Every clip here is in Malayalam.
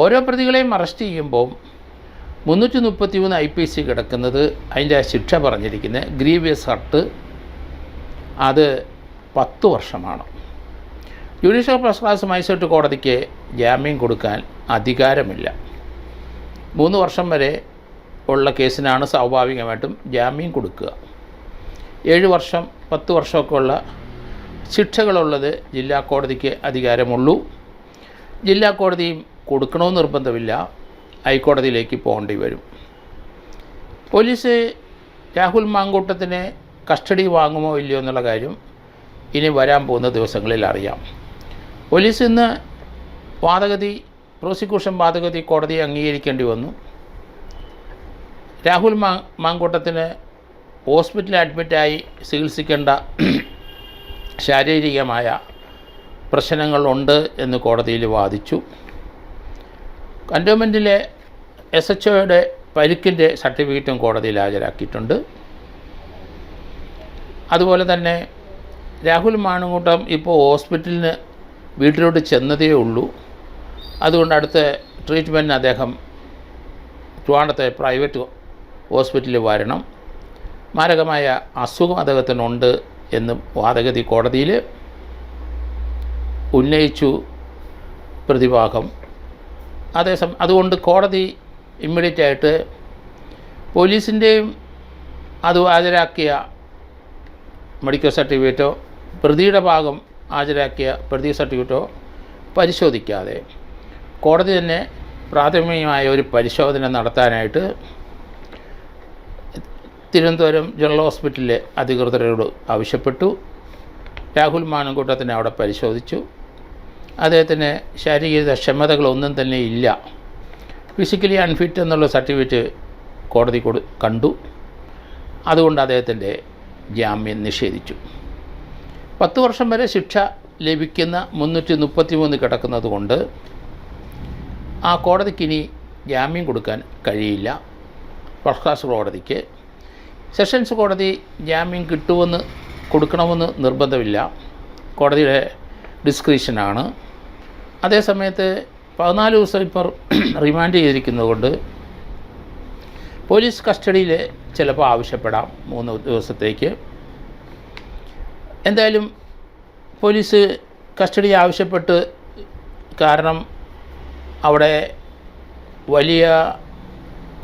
ഓരോ പ്രതികളെയും അറസ്റ്റ് ചെയ്യുമ്പോൾ 333 IPC കിടക്കുന്നത് അതിൻ്റെ ശിക്ഷ പറഞ്ഞിരിക്കുന്നത് ഗ്രീവിയസ് ഹർട്ട് അത് 10 വർഷമാണ്. ജുഡീഷ്യൽ ഫസ്റ്റ് ക്ലാസ് മജിസ്ട്രേറ്റ് കോടതിക്ക് ജാമ്യം കൊടുക്കാൻ അധികാരമില്ല. 3 വർഷം വരെ ഉള്ള കേസിനാണ് സ്വാഭാവികമായിട്ടും ജാമ്യം കൊടുക്കുക. 7 വർഷം 10 വർഷമൊക്കെ ഉള്ള ശിക്ഷകളുള്ളത് ജില്ലാ കോടതിക്ക് അധികാരമുള്ളൂ. ജില്ലാ കോടതിയും കൊടുക്കണമെന്ന് നിർബന്ധമില്ല, ഹൈക്കോടതിയിലേക്ക് പോകേണ്ടി വരും. പോലീസ് രാഹുൽ മാങ്കൂട്ടത്തിനെ കസ്റ്റഡി വാങ്ങുമോ ഇല്ലയോ എന്നുള്ള കാര്യം ഇനി വരാൻ പോകുന്ന ദിവസങ്ങളിൽ അറിയാം. പോലീസ് ഇന്ന് പ്രോസിക്യൂഷൻ വാദഗതി കോടതിയെ അംഗീകരിക്കേണ്ടി വന്നു. രാഹുൽ മാങ്കൂട്ടത്തിന് ഹോസ്പിറ്റലിൽ അഡ്മിറ്റായി ചികിത്സിക്കേണ്ട ശാരീരികമായ പ്രശ്നങ്ങളുണ്ട് എന്ന് കോടതിയിൽ വാദിച്ചു. കൻ്റോൺമെൻറ്റിലെ SHOയുടെ പരിക്കിൻ്റെ സർട്ടിഫിക്കറ്റും കോടതിയിൽ ഹാജരാക്കിയിട്ടുണ്ട്. അതുപോലെ തന്നെ രാഹുൽ മാങ്കൂട്ടം ഇപ്പോൾ ഹോസ്പിറ്റലിന് വീട്ടിലോട്ട് ചെന്നതേ ഉള്ളൂ. അതുകൊണ്ട് അടുത്ത ട്രീറ്റ്മെൻറ്റിന് അദ്ദേഹം ട്രിവാൻഡ്രത്തെ പ്രൈവറ്റ് ഹോസ്പിറ്റലിൽ വരണം. മാരകമായ അസുഖം അദ്ദേഹത്തിനുണ്ട് എന്ന് വാദഗതി കോടതിയിൽ ഉന്നയിച്ചു പ്രതിഭാഗം. അതുകൊണ്ട് കോടതി ഇമ്മീഡിയറ്റായിട്ട് പോലീസിൻ്റെയും അത് ഹാജരാക്കിയ മെഡിക്കൽ സർട്ടിഫിക്കറ്റോ പ്രതിയുടെ ഭാഗം ഹാജരാക്കിയ പ്രതി സർട്ടിഫിക്കറ്റോ പരിശോധിക്കാതെ കോടതി തന്നെ പ്രാഥമികമായ ഒരു പരിശോധന നടത്താനായിട്ട് തിരുവനന്തപുരം ജനറൽ ഹോസ്പിറ്റലിലെ അധികൃതരോട് ആവശ്യപ്പെട്ടു. രാഹുൽ മാങ്കൂട്ടത്തിനെ അവിടെ പരിശോധിച്ചു. അദ്ദേഹത്തിന് ശാരീരിക ക്ഷമതകളൊന്നും തന്നെ ഇല്ല. ഫിസിക്കലി അൺഫിറ്റ് എന്നുള്ള സർട്ടിഫിക്കറ്റ് കോടതി കണ്ടു. അതുകൊണ്ട് അദ്ദേഹത്തിൻ്റെ ജാമ്യം നിഷേധിച്ചു. 10 വർഷം വരെ ശിക്ഷ ലഭിക്കുന്ന 333 കിടക്കുന്നത് കൊണ്ട് ആ കോടതിക്കിനി ജാമ്യം കൊടുക്കാൻ കഴിയില്ല. ഫസ്റ്റ് ക്ലാസ് കോടതിക്ക്. സെഷൻസ് കോടതി ജാമ്യം കൊടുക്കണമെന്ന് നിർബന്ധമില്ല, കോടതിയുടെ ഡിസ്ക്രിഷനാണ്. അതേസമയത്ത് 14 ദിവസം ഇപ്പോൾ റിമാൻഡ് ചെയ്തിരിക്കുന്നതുകൊണ്ട് പോലീസ് കസ്റ്റഡിയിൽ ചിലപ്പോൾ ആവശ്യപ്പെടാം 3 ദിവസത്തേക്ക്. എന്തായാലും പോലീസ് കസ്റ്റഡി ആവശ്യപ്പെട്ട്, കാരണം അവിടെ വലിയ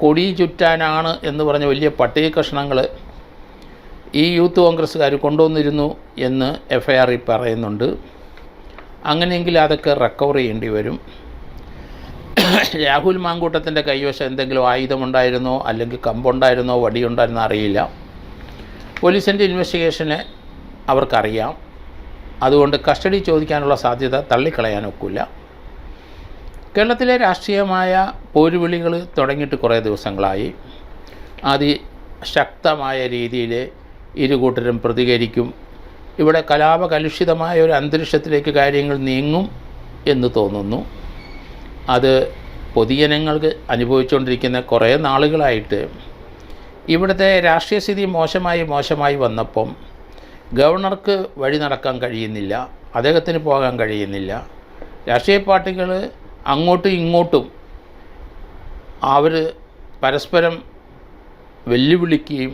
കൊടി ചുറ്റാനാണ് എന്ന് പറഞ്ഞ വലിയ പട്ടിക കഷ്ണങ്ങൾ ഈ യൂത്ത് കോൺഗ്രസ്സുകാർ കൊണ്ടുവന്നിരുന്നു എന്ന് FIR പറയുന്നുണ്ട്. അങ്ങനെയെങ്കിൽ അതൊക്കെ റിക്കവർ ചെയ്യേണ്ടി വരും. രാഹുൽ മാങ്കൂട്ടത്തിൻ്റെ കൈവശം എന്തെങ്കിലും ആയുധമുണ്ടായിരുന്നോ അല്ലെങ്കിൽ കമ്പുണ്ടായിരുന്നോ വടിയുണ്ടായിരുന്നോ അറിയില്ല. പോലീസിൻ്റെ ഇൻവെസ്റ്റിഗേഷന് അവർക്കറിയാം. അതുകൊണ്ട് കസ്റ്റഡി ചോദിക്കാനുള്ള സാധ്യത തള്ളിക്കളയാൻ ഒക്കില്ല. കേരളത്തിലെ രാഷ്ട്രീയമായ പോരുവിളികൾ തുടങ്ങിയിട്ട് കുറേ ദിവസങ്ങളായി. അതിശക്തമായ രീതിയിൽ ഇരുകൂട്ടരും പ്രതികരിക്കും. ഇവിടെ കലാപകലുഷിതമായ ഒരു അന്തരീക്ഷത്തിലേക്ക് കാര്യങ്ങൾ നീങ്ങും എന്ന് തോന്നുന്നു. അത് പൊതുജനങ്ങൾക്ക് അനുഭവിച്ചുകൊണ്ടിരിക്കുന്ന കുറേ നാളുകളായിട്ട് ഇവിടുത്തെ രാഷ്ട്രീയ സ്ഥിതി മോശമായി വന്നപ്പം ഗവർണർക്ക് വഴി നടക്കാൻ കഴിയുന്നില്ല, അദ്ദേഹത്തിന് പോകാൻ കഴിയുന്നില്ല. രാഷ്ട്രീയ പാർട്ടികൾ അങ്ങോട്ടും ഇങ്ങോട്ടും അവർ പരസ്പരം വെല്ലുവിളിക്കുകയും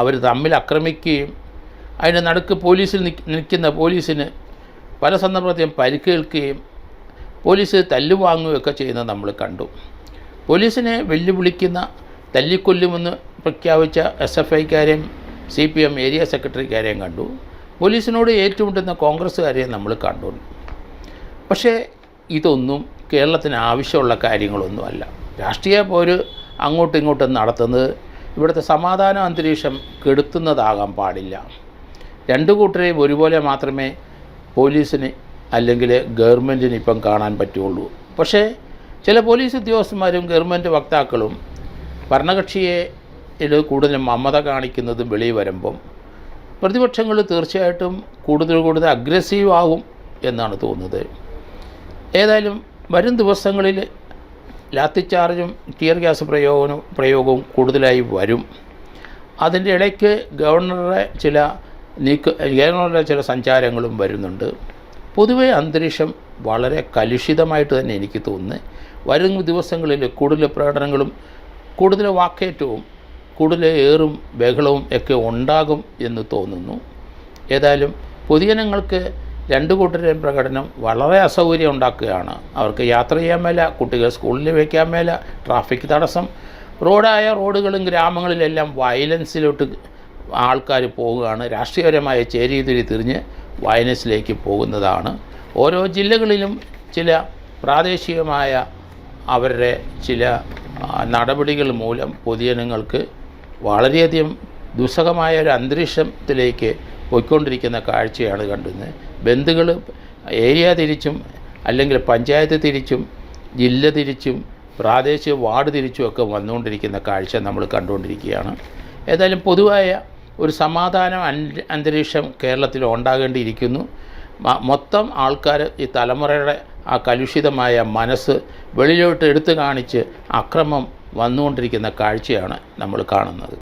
അവർ തമ്മിൽ ആക്രമിക്കുകയും അതിൻ്റെ നടുക്ക് പോലീസിൽ നിൽക്കുന്ന പോലീസിന് പല സന്ദർഭത്തിലും പരിക്കേൽക്കുകയും പോലീസ് തല്ലുവാങ്ങുകയൊക്കെ ചെയ്യുന്നത് നമ്മൾ കണ്ടു. പോലീസിനെ വെല്ലുവിളിക്കുന്ന, തല്ലിക്കൊല്ലുമെന്ന് പ്രഖ്യാപിച്ച SFIക്കാരെയും CPM ഏരിയ സെക്രട്ടറിക്കാരെയും കണ്ടു. പോലീസിനോട് ഏറ്റുമുട്ടുന്ന കോൺഗ്രസ്സുകാരെയും നമ്മൾ കണ്ടു. പക്ഷേ ഇതൊന്നും കേരളത്തിന് ആവശ്യമുള്ള കാര്യങ്ങളൊന്നുമല്ല. രാഷ്ട്രീയ പോര് അങ്ങോട്ടും ഇങ്ങോട്ടും നടത്തുന്നത് ഇവിടുത്തെ സമാധാന അന്തരീക്ഷം കെടുത്തുന്നതാകാൻ പാടില്ല. രണ്ടു കൂട്ടരെയും ഒരുപോലെ മാത്രമേ പോലീസിന് അല്ലെങ്കിൽ ഗവൺമെൻറ്റിന് ഇപ്പം കാണാൻ പറ്റുള്ളൂ. പക്ഷേ ചില പോലീസ് ഉദ്യോഗസ്ഥന്മാരും ഗവൺമെൻറ് വക്താക്കളും ഭരണകക്ഷിയെ കൂടുതലും മമത കാണിക്കുന്നതും വെളിയിൽ വരുമ്പം പ്രതിപക്ഷങ്ങൾ തീർച്ചയായിട്ടും കൂടുതൽ അഗ്രസീവ് ആകും എന്നാണ് തോന്നുന്നത്. ഏതായാലും വരും ദിവസങ്ങളിൽ ലാത്തിച്ചാർജും ടിയർ ഗ്യാസ് പ്രയോഗവും കൂടുതലായി വരും. അതിൻ്റെ ഇടയ്ക്ക് ഗവർണറുടെ ചില സഞ്ചാരങ്ങളും വരുന്നുണ്ട്. പൊതുവെ അന്തരീക്ഷം വളരെ കലുഷിതമായിട്ട് തന്നെ എനിക്ക് തോന്നുന്നത്. വരും ദിവസങ്ങളിൽ കൂടുതൽ പ്രകടനങ്ങളും കൂടുതൽ വാക്കേറ്റവും കൂടുതൽ ഏറും ബഹളവും ഒക്കെ ഉണ്ടാകും എന്ന് തോന്നുന്നു. ഏതായാലും പൊതുജനങ്ങൾക്ക് രണ്ട് കൂട്ടരുടെയും പ്രകടനം വളരെ അസൗകര്യം ഉണ്ടാക്കുകയാണ്. അവർക്ക് യാത്ര ചെയ്യാൻ മേല, കുട്ടികൾ സ്കൂളിൽ വയ്ക്കാൻ മേല, ട്രാഫിക് തടസ്സം, റോഡുകളും ഗ്രാമങ്ങളിലെല്ലാം വയലൻസിലോട്ട് ആൾക്കാർ പോവുകയാണ്. രാഷ്ട്രീയപരമായ ചേരിതിരി തിരിഞ്ഞ് വയലൻസിലേക്ക് പോകുന്നതാണ്. ഓരോ ജില്ലകളിലും ചില പ്രാദേശികമായ അവരുടെ ചില നടപടികൾ മൂലം പൊതുജനങ്ങൾക്ക് വളരെയധികം ദുസ്സഹമായ ഒരു അന്തരീക്ഷത്തിലേക്ക് പോയിക്കൊണ്ടിരിക്കുന്ന കാഴ്ചയാണ് കണ്ടുന്നത്. ബന്ധുക്കൾ ഏരിയ തിരിച്ചും അല്ലെങ്കിൽ പഞ്ചായത്ത് തിരിച്ചും ജില്ല തിരിച്ചും പ്രാദേശിക വാർഡ് തിരിച്ചും ഒക്കെ വന്നുകൊണ്ടിരിക്കുന്ന കാഴ്ച നമ്മൾ കണ്ടുകൊണ്ടിരിക്കുകയാണ്. ഏതായാലും പൊതുവായ ഒരു സമാധാന അന്തരീക്ഷം കേരളത്തിൽ ഉണ്ടാകേണ്ടിയിരിക്കുന്നു. മൊത്തം ആൾക്കാർ ഈ തലമുറയുടെ ആ കലുഷിതമായ മനസ്സ് വെളിയിലോട്ട് എടുത്തു കാണിച്ച് അക്രമം വന്നുകൊണ്ടിരിക്കുന്ന കാഴ്ചയാണ് നമ്മൾ കാണുന്നത്.